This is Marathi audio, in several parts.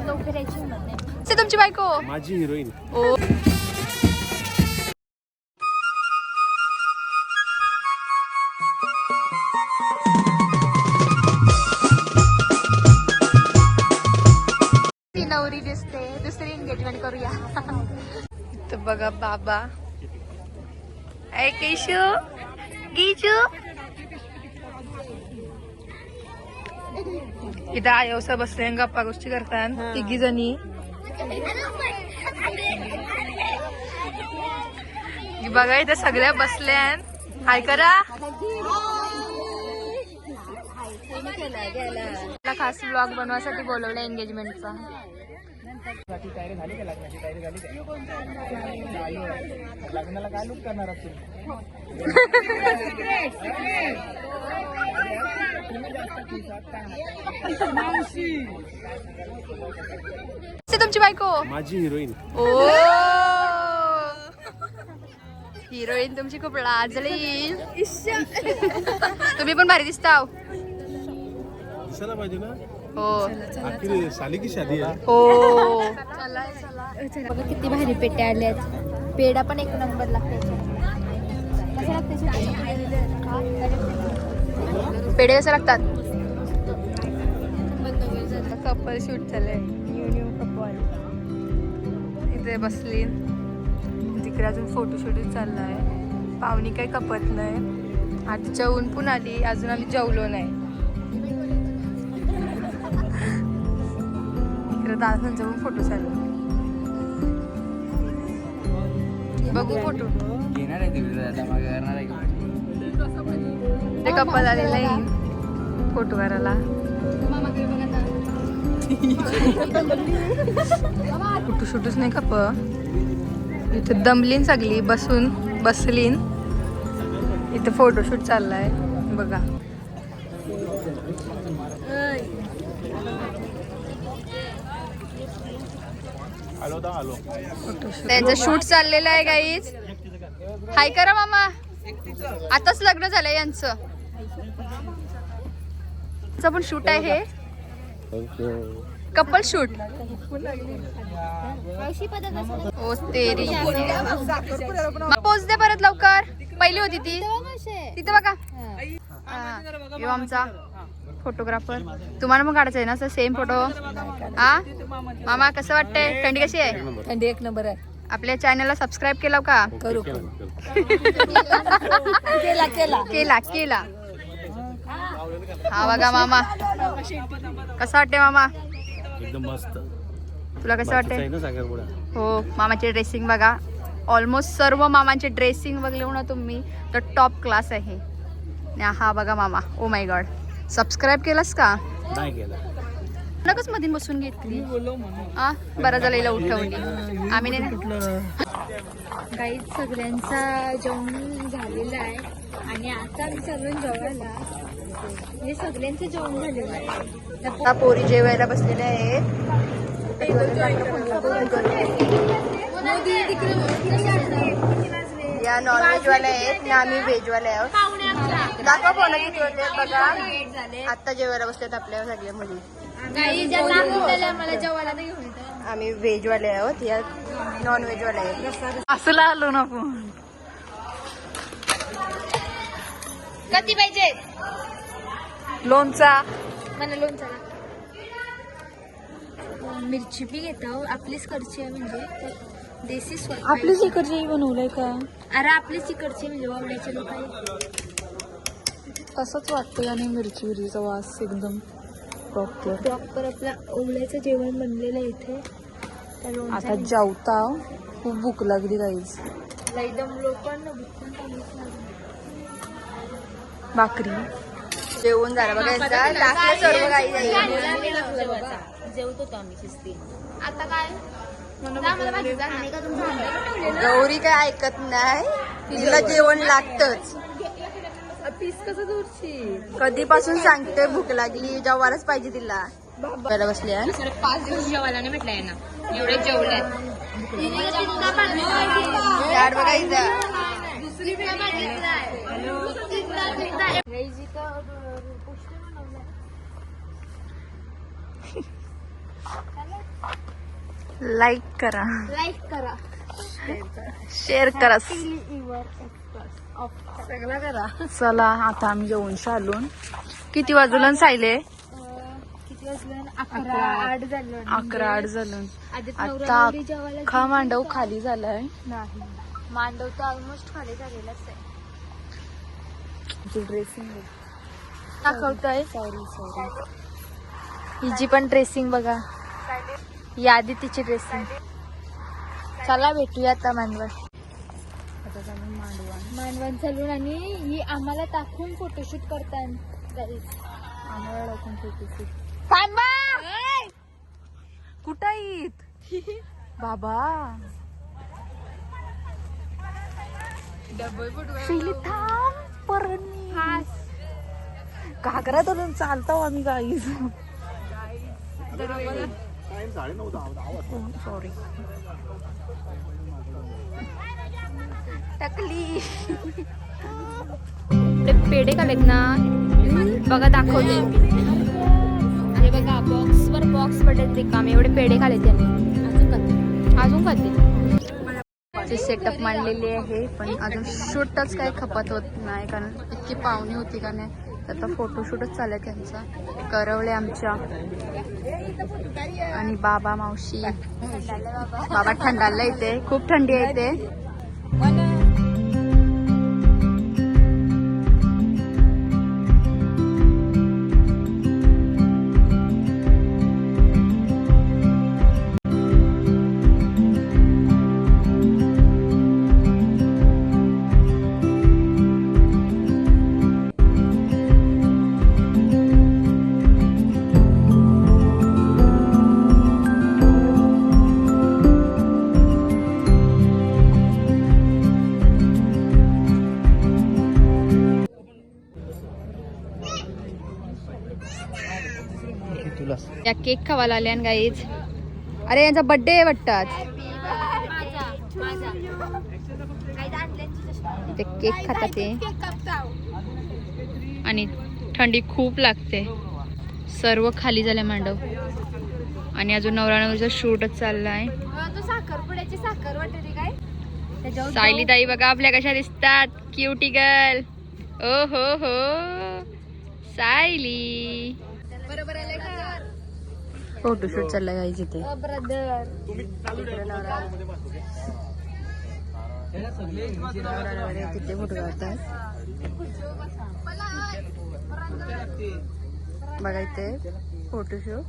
लवकर यायची हिंमत नाही. से तुमची बायको माझी हिरोईन. ओ ती नवरी दिसते. दुसरी एंगेजमेंट करूया. इथं बघा बाबा. ऐ केशू गिजू. इथं आयोसा बसले गप्पा गोष्टी करतात तिघी जणी. बघा इथं सगळ्या बसल्या. हाय करा. खास ब्लॉग बनवायसाठी बोलवलं एंगेजमेंटचा. लग्नाला काय लुक करणार तुमची बायको माझी हिरोईन. ओ हिरोईन तुमची खूप लाजली. तुम्ही पण भारी दिसता. दिसायला पाहिजे ना. हो आखिर साली की शादी आहे. हो बघा किती भारी पेट्या आल्यात. पेढा पण एक नंबर लागते. पेढे कसे लागतात. कपल शूट झालंय. न्यू कपल इथे बसली. तिकडे अजून फोटोशूट चाललाय. पाहुणी काही कपत नाही. आता जेवून पण आली. अजून आम्ही जेवलो नाही. इकडे दादा जाऊन फोटो चालू. बघू फोटो. घेणार आहे तिकडे आता मागे करणार आहे ते कपल आलेलं आहे फोटो करायला. फोटो शूटच नाही कप. इथे दमलीन सगळी बसून बसलीन. इथे फोटोशूट चाललाय बघा. आलो. त्यांचं शूट चाललेलं आहे गाईज. हाय करा मामा. आताच लग्न झालंय यांचं. पण शूट आहे कपल शूट. ओ तेरी पोच दे परत लवकर. पहिली होती ती तिथे बघा. यो आमचा फोटोग्राफर. तुम्हाला पण काढायचं आहे ना असं सेम फोटो. हा मामा कसं वाटतंय. थंडी कशी आहे. थंडी एक नंबर आहे. आपल्या चॅनलला सबस्क्राईब केला का. करू केला केला केला केला. हा बघा मामा कसं वाटते मामा. एकदम मस्त. तुला कसं वाटतंय. ना साखरपुडा. हो मामाची ड्रेसिंग बघा. ऑलमोस्ट सर्व मामांचे ड्रेसिंग बघले ना तुम्ही तर टॉप क्लास आहे. हा बघा मामा. Oh my God. सबस्क्राईब केलंस का. नाही केला. नकच मधून बसून घेतली. हा बरं झालं हिला उठवली. आम्ही नाही. काही सगळ्यांचा जेवण झालेलं आहे आणि आता आम्ही सगळं जेवायला. हे सगळ्यांचं जेवण झालेलं आहे. आता पोरी जेवायला बसलेल्या आहेत. या नॉनव्हेज वाल्या आहेत आणि आम्ही व्हेज वाले आहोत. दाखवा फोन किती होते बघा. आता जेवायला बसलेत आपल्या सगळ्या मुली. मला जेवायला नाही घेऊन येत. आम्ही व्हेज वाले आहोत. या नॉन व्हेज वाले आहेत. असं आलो ना आपण. कधी पाहिजे लोणचा. मला लोणचा. मिरची बी घेता. आपलीच कडची आहे म्हणजे देसी स्वाद. आपलीच इकडची बनवलंय का. अरे आपलीच इकडची म्हणजे वावड्याचे लोक आहे. तसंच वाटतंय आणि मिरची विरचीचा वास एकदम प्रॉपर. प्रॉपर आपला ओवळ्याचं जेवण बनलेलं आहे इथे. आता जेवता. खूप भूक लागली गाईज. एकदम लोकांना भूक पण चालूच लागली. भाकरी जेवण झालं बघा. सर्व काही जेवतो तो आम्ही शिस्ती. आता काय गौरी काय ऐकत नाही. तिला जेवण लागतच. पीस कसं दूरची. कधीपासून सांगते भूक लागली जेवायलाच पाहिजे तिला. पहिला बसली आहे. 5 दिवस जेवायला नाही भेटलाय ना. एवढे जेवले बघायचं. लाईक करा, लाईक करा, शेअर करा. सगळं करा. चला आता आम्ही जेवून आलो. किती वाजून सायले? किती वाजलं? 11:08 झालं. 11:08 झालं. आधीच आता नवरा नवरी जेवायला अख्खा मांडव खाली झालाय. नाही, मांडव तर ऑलमोस्ट खाली झालेलाच आहे. ड्रेसिंग दाखवतोय. सॉरी. हिची पण ड्रेसिंग बघा. ही आधी तिची ड्रेसिंग. चला भेटूया आता मानवण. मानवण चालून आणि ही आम्हाला दाखवून फोटोशूट करतात. आम्हाला दाखवून फोटोशूट. कुठं आहेत बाबा? शैली थांब परत. घागरा धरून चालतो आम्ही गाईज. सॉरी टकली. ते पेढे खालेत ना बघा, दाखवते. हे बघा बॉक्स वर बॉक्स पडले रिकामे, एवढे पेढे खाले त्यांनी. अजून खाते. सेटअप मांडलेली आहे पण अजून शूटच काही खपत होत नाही कारण इतकी पाहुणी होती का नाही. आता फोटोशूटच चालू त्यांचा. करवले आमच्या आणि बाबा मावशी. बाबा थंडाला इथे खूप थंडी आहे इथे. या केक खावायला आल्या गाईज. अरे यांचा बर्थडे आहे वाटतात. ते केक खातात ते आणि थंडी खूप लागते. सर्व खाली झाले मांडव आणि अजून नवरा नवरीचा शूटच चाललाय. साखरपुड्याची साखर वाटते काय? सायली ताई बघा आपल्या कशा दिसतात. Cutie girl. ओ हो सायली. फोटोशूट चाललाय गाईज इथे. ब्रदर तिथे फोटो काढतात बघा इथे फोटोशूट.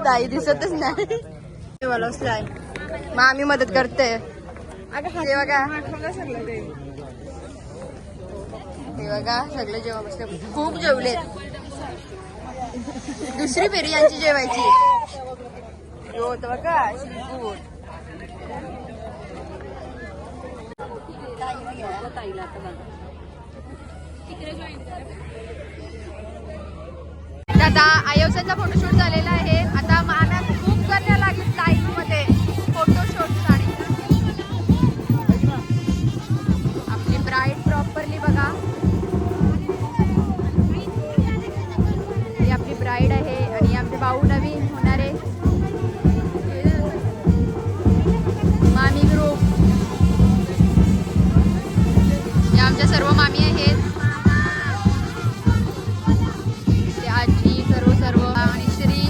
ताई दिसतच नाही. मग आम्ही मदत करते. हे बघा हे बघा सगळे जेव्हा बसले खूप जेवलेत. दुसरी फेरी यांची जेवायची. होत बघा शिपूट. आता आयोजनचा फोटोशूट झालेला आहे. आता आम्हाला खूप करण्या लागली लाईव्ह मध्ये फोटोशूट. आणि आपली ब्राईड प्रॉपरली बघा. ही आपली ब्राईड आहे आणि आमचे भाऊ नवीन होणारे मामी ग्रुप. या आमच्या सर्व मामी आहेत. आजी सर्व आणि श्री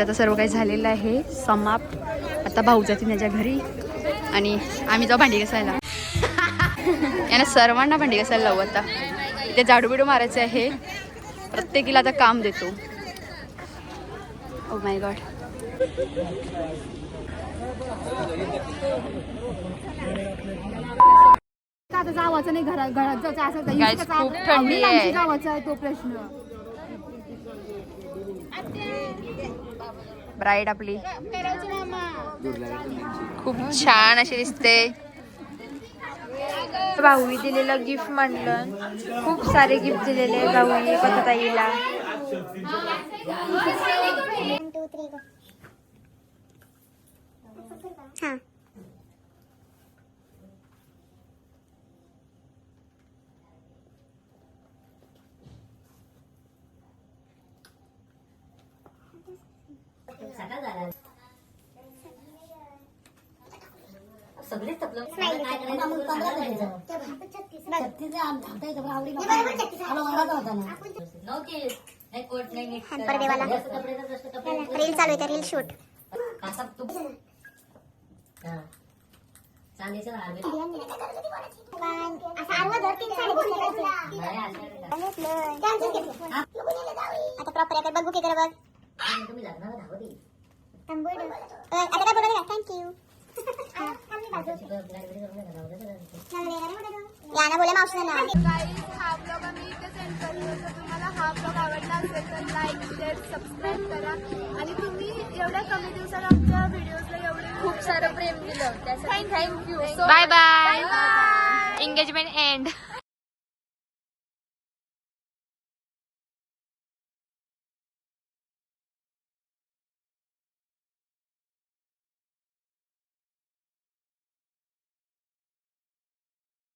आता सर्व काही झालेलं आहे समाप्त. आता भाऊ जातील त्याच्या घरी आणि आम्ही जाऊ भांडी घासायला. यांना सर्वांना भांडी घासायला लावू. आता इथे झाडू बिडू मारायचं आहे. प्रत्येकीला आता काम देतो. Oh my God. आता जावाचं नाही घरात जायचं असं Guys, खूप थंडी आहे. जावाचा आहे तो प्रश्न. ब्राईड आपली खूप छान अशी दिसते. भाऊनी दिलेलं गिफ्ट म्हणलं. खूप सारे गिफ्ट दिलेले भाऊनी पतताईला. रील चालू आहे रील शूट आता प्रॉपर बघू की बघ आता काय बोलत थँक्यू याना बोले मावशी ना. हा ब्लॉग आम्ही इथेच एंड करतो. जर तुम्हाला हा ब्लॉग आवडला असेल तर लाईक शेअर सबस्क्राईब करा. आणि तुम्ही एवढ्या कमी दिवसात आमच्या व्हिडिओजला एवढे खूप सारं प्रेम दिलं त्यासाठी thank you. Bye bye. Engagement end.